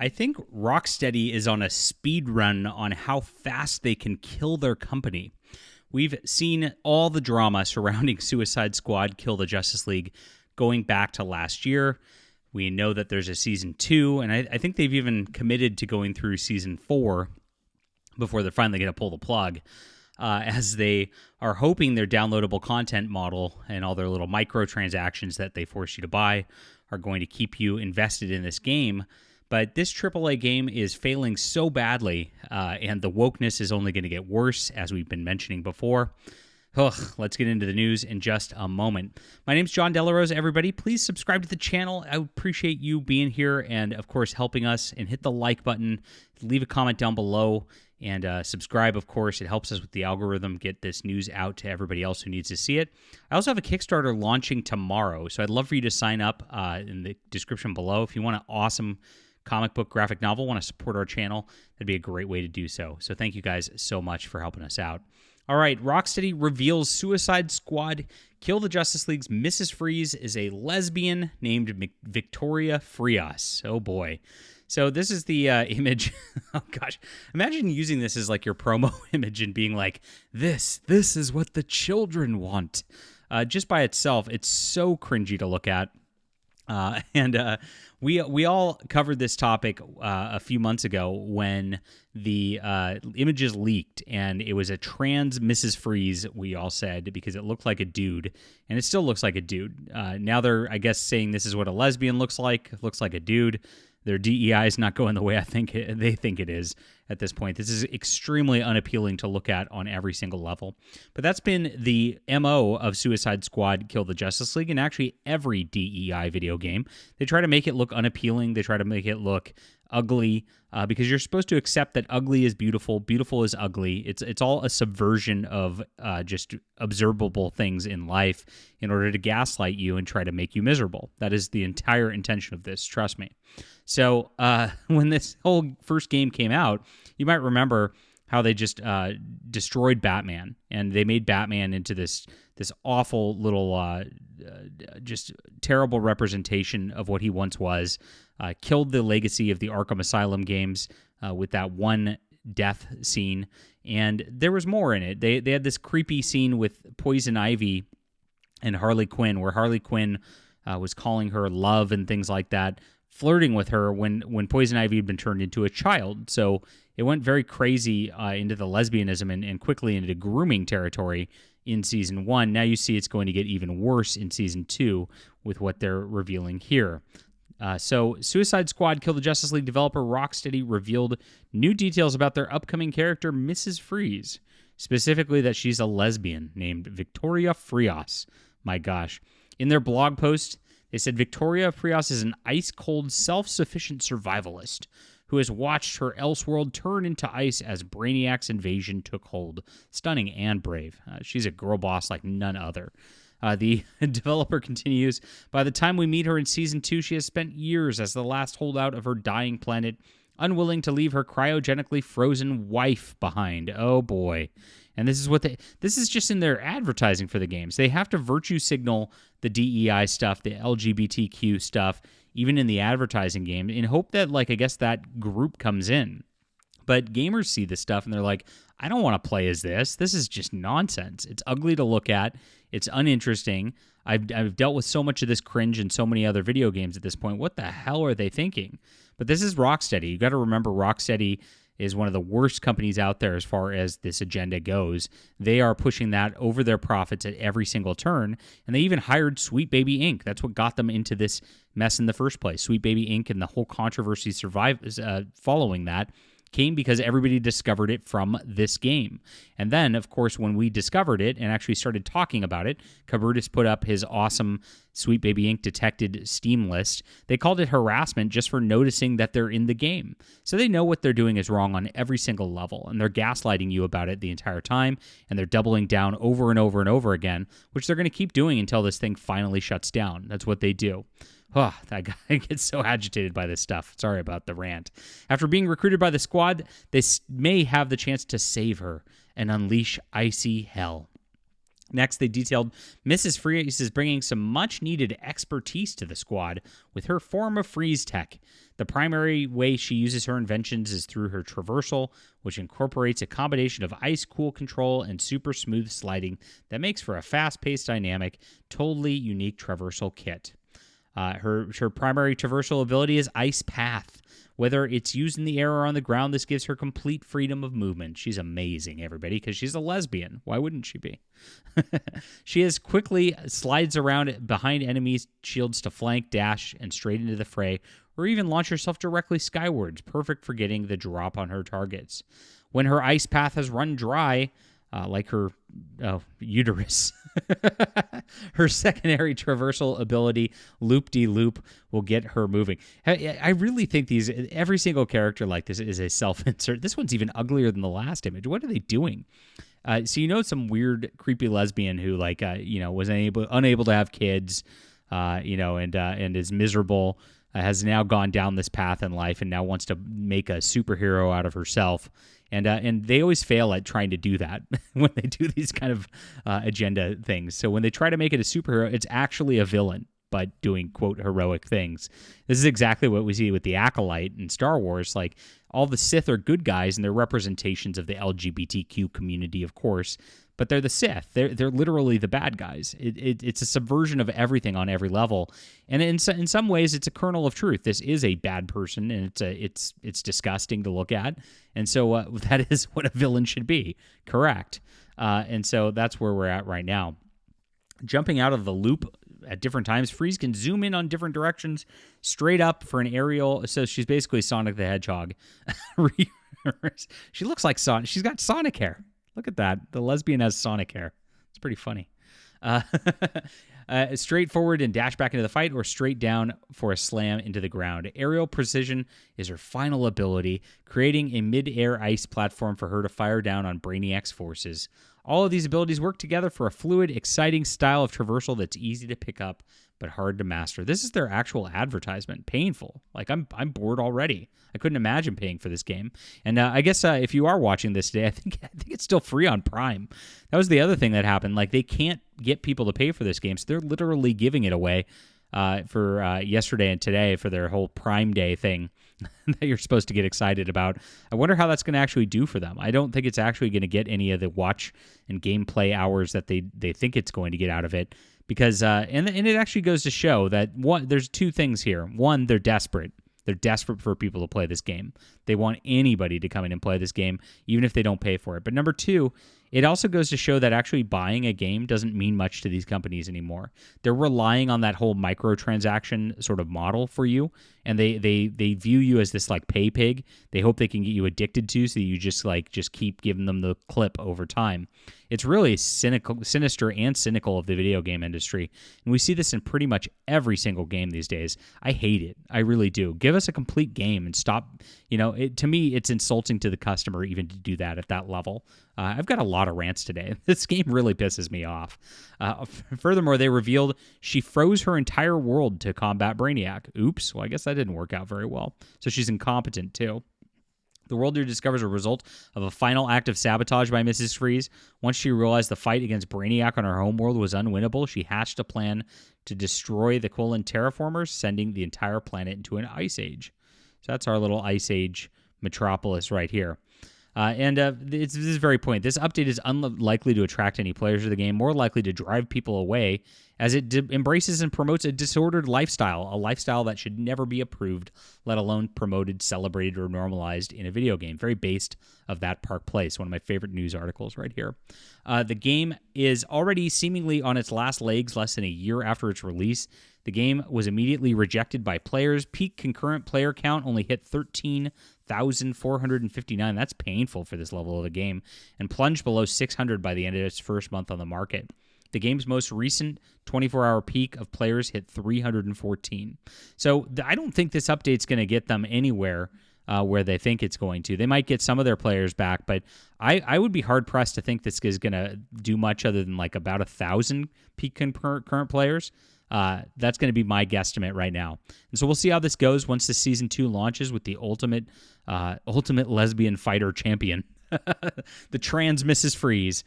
I think Rocksteady is on a speed run on how fast they can kill their company. We've seen all the drama surrounding Suicide Squad Kill the Justice League going back to last year. We know that there's a season 2, and I think they've even committed to going through season 4 before they're finally going to pull the plug, as they are hoping their downloadable content model and all their little microtransactions that they force you to buy are going to keep you invested in this game. But this AAA game is failing so badly, and the wokeness is only going to get worse, as we've been mentioning before. Let's get into the news in just a moment. My name's John Delarose, everybody. Please subscribe to the channel. I appreciate you being here and, of course, helping us. And hit the like button, leave a comment down below, and subscribe, of course. It helps us with the algorithm, get this news out to everybody else who needs to see it. I also have a Kickstarter launching tomorrow, so I'd love for you to sign up in the description below. If you want an awesome comic book graphic novel, want to support our channel, that'd be a great way to do so. So thank you guys so much for helping us out. All right, Rocksteady reveals Suicide Squad Kill the Justice League's Mrs. Freeze is a lesbian named Victoria Frias. Oh boy. So this is the image. Oh gosh. Imagine using this as like your promo image and being like, this is what the children want. Just by itself, it's so cringy to look at. We all covered this topic a few months ago when the images leaked, and it was a trans Mrs. Freeze, we all said, because it looked like a dude, and it still looks like a dude. Now they're, I guess, saying this is what a lesbian looks like a dude. Their DEI is not going the way they think it is at this point. This is extremely unappealing to look at on every single level. But that's been the MO of Suicide Squad Kill the Justice League, and actually every DEI video game. They try to make it look unappealing. They try to make it look ugly, because you're supposed to accept that ugly is beautiful, beautiful is ugly. It's all a subversion of just observable things in life in order to gaslight you and try to make you miserable. That is the entire intention of this, trust me. So when this whole first game came out, you might remember how they just destroyed Batman, and they made Batman into this awful little, just terrible representation of what he once was. Killed the legacy of the Arkham Asylum games with that one death scene, and there was more in it. They had this creepy scene with Poison Ivy and Harley Quinn, where Harley Quinn was calling her love and things like that, flirting with her when Poison Ivy had been turned into a child. So it went very crazy into the lesbianism and quickly into grooming territory in Season 1. Now you see it's going to get even worse in Season 2 with what they're revealing here. So Suicide Squad Kill the Justice League developer Rocksteady revealed new details about their upcoming character, Mrs. Freeze. Specifically that she's a lesbian named Victoria Frias. My gosh. In their blog post, they said Victoria Frias is an ice-cold, self-sufficient survivalist who has watched her Elseworld turn into ice as Brainiac's invasion took hold. Stunning and brave. She's a girl boss like none other. The developer continues, by the time we meet her in Season 2, she has spent years as the last holdout of her dying planet, unwilling to leave her cryogenically frozen wife behind. Oh boy. And this is just in their advertising for the games. They have to virtue signal the DEI stuff, the LGBTQ stuff, even in the advertising game, in hope that, like, I guess that group comes in. But gamers see this stuff and they're like, I don't want to play as this. This is just nonsense. It's ugly to look at. It's uninteresting. I've dealt with so much of this cringe in so many other video games at this point. What the hell are they thinking? But this is Rocksteady. You got to remember, Rocksteady is one of the worst companies out there as far as this agenda goes. They are pushing that over their profits at every single turn, and they even hired Sweet Baby Inc. That's what got them into this mess in the first place. Sweet Baby Inc. and the whole controversy following that came because everybody discovered it from this game. And then, of course, when we discovered it and actually started talking about it, Kaburtis put up his awesome Sweet Baby Inc. detected Steam list. They called it harassment just for noticing that they're in the game. So they know what they're doing is wrong on every single level, and they're gaslighting you about it the entire time, and they're doubling down over and over and over again, which they're going to keep doing until this thing finally shuts down. That's what they do. Oh, that guy gets so agitated by this stuff. Sorry about the rant. After being recruited by the squad, they may have the chance to save her and unleash icy hell. Next, they detailed Mrs. Freeze is bringing some much-needed expertise to the squad with her form of freeze tech. The primary way she uses her inventions is through her traversal, which incorporates a combination of ice-cool control and super smooth sliding that makes for a fast-paced, dynamic, totally unique traversal kit. Her primary traversal ability is Ice Path. Whether it's used in the air or on the ground, this gives her complete freedom of movement. She's amazing, everybody, because she's a lesbian. Why wouldn't she be? She as quickly slides around behind enemies' shields to flank, dash, and straight into the fray, or even launch herself directly skywards, perfect for getting the drop on her targets. When her ice path has run dry, like her uterus, her secondary traversal ability, Loop-de-Loop, will get her moving. I really think every single character like this is a self-insert. This one's even uglier than the last image. What are they doing? So some weird, creepy lesbian who was unable to have kids, and is miserable, has now gone down this path in life and now wants to make a superhero out of herself. And they always fail at trying to do that when they do these kind of agenda things. So when they try to make it a superhero, it's actually a villain, but doing, quote, heroic things. This is exactly what we see with the Acolyte in Star Wars. Like, all the Sith are good guys, and they're representations of the LGBTQ community, of course, but they're the Sith. They're literally the bad guys. It's a subversion of everything on every level, and in some ways, it's a kernel of truth. This is a bad person, and it's disgusting to look at, and so that is what a villain should be. Correct, and so that's where we're at right now. Jumping out of the loop at different times, Freeze can zoom in on different directions, straight up for an aerial. So she's basically Sonic the Hedgehog. She looks like Sonic. She's got Sonic hair. Look at that. The lesbian has Sonic hair. It's pretty funny. Straight forward and dash back into the fight, or straight down for a slam into the ground. Aerial precision is her final ability, creating a mid-air ice platform for her to fire down on Brainiac's forces. All of these abilities work together for a fluid, exciting style of traversal that's easy to pick up but hard to master. This is their actual advertisement. Painful. Like, I'm bored already. I couldn't imagine paying for this game. And I guess if you are watching this today, I think it's still free on Prime. That was the other thing that happened. Like, they can't get people to pay for this game, so they're literally giving it away for yesterday and today for their whole Prime Day thing that you're supposed to get excited about. I wonder how that's going to actually do for them. I don't think it's actually going to get any of the watch and gameplay hours that they think it's going to get out of it, because and it actually goes to show that there's two things here. One, they're desperate. They're desperate for people to play this game. They want anybody to come in and play this game, even if they don't pay for it. But number two, it also goes to show that actually buying a game doesn't mean much to these companies anymore. They're relying on that whole microtransaction sort of model for you, and they view you as this like pay pig. They hope they can get you addicted to, so you just keep giving them the clip over time. It's really sinister and cynical of the video game industry, and we see this in pretty much every single game these days. I hate it. I really do. Give us a complete game and stop. To me, it's insulting to the customer even to do that at that level. I've got a lot of rants today. This game really pisses me off. Furthermore, they revealed she froze her entire world to combat Brainiac. Oops. Well, I guess that didn't work out very well. So she's incompetent, too. The world here discovers a result of a final act of sabotage by Mrs. Freeze. Once she realized the fight against Brainiac on her homeworld was unwinnable, she hatched a plan to destroy the Quillen terraformers, sending the entire planet into an ice age. So that's our little ice age metropolis right here. It's this very point. This update is unlikely to attract any players to the game, more likely to drive people away, as it embraces and promotes a disordered lifestyle, a lifestyle that should never be approved, let alone promoted, celebrated, or normalized in a video game. Very based of That Park Place, one of my favorite news articles right here. The game is already seemingly on its last legs less than a year after its release. The game was immediately rejected by players. Peak concurrent player count only hit 13,459. That's painful for this level of the game, and plunged below 600 by the end of its first month on the market. The game's most recent 24-hour peak of players hit 314. So I don't think this update's going to get them anywhere where they think it's going to. They might get some of their players back, but I would be hard-pressed to think this is going to do much other than like about 1,000 peak concurrent players. That's going to be my guesstimate right now. And so we'll see how this goes once the Season 2 launches with the ultimate lesbian fighter champion, the trans Mrs. Freeze.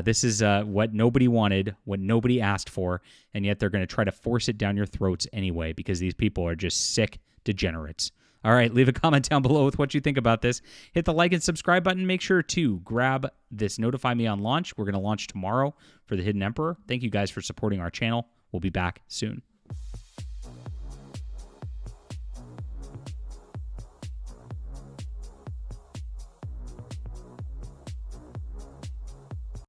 This is what nobody wanted, what nobody asked for, and yet they're going to try to force it down your throats anyway because these people are just sick degenerates. All right, leave a comment down below with what you think about this. Hit the like and subscribe button. Make sure to grab this Notify Me on launch. We're going to launch tomorrow for the Hidden Emperor. Thank you guys for supporting our channel. We'll be back soon.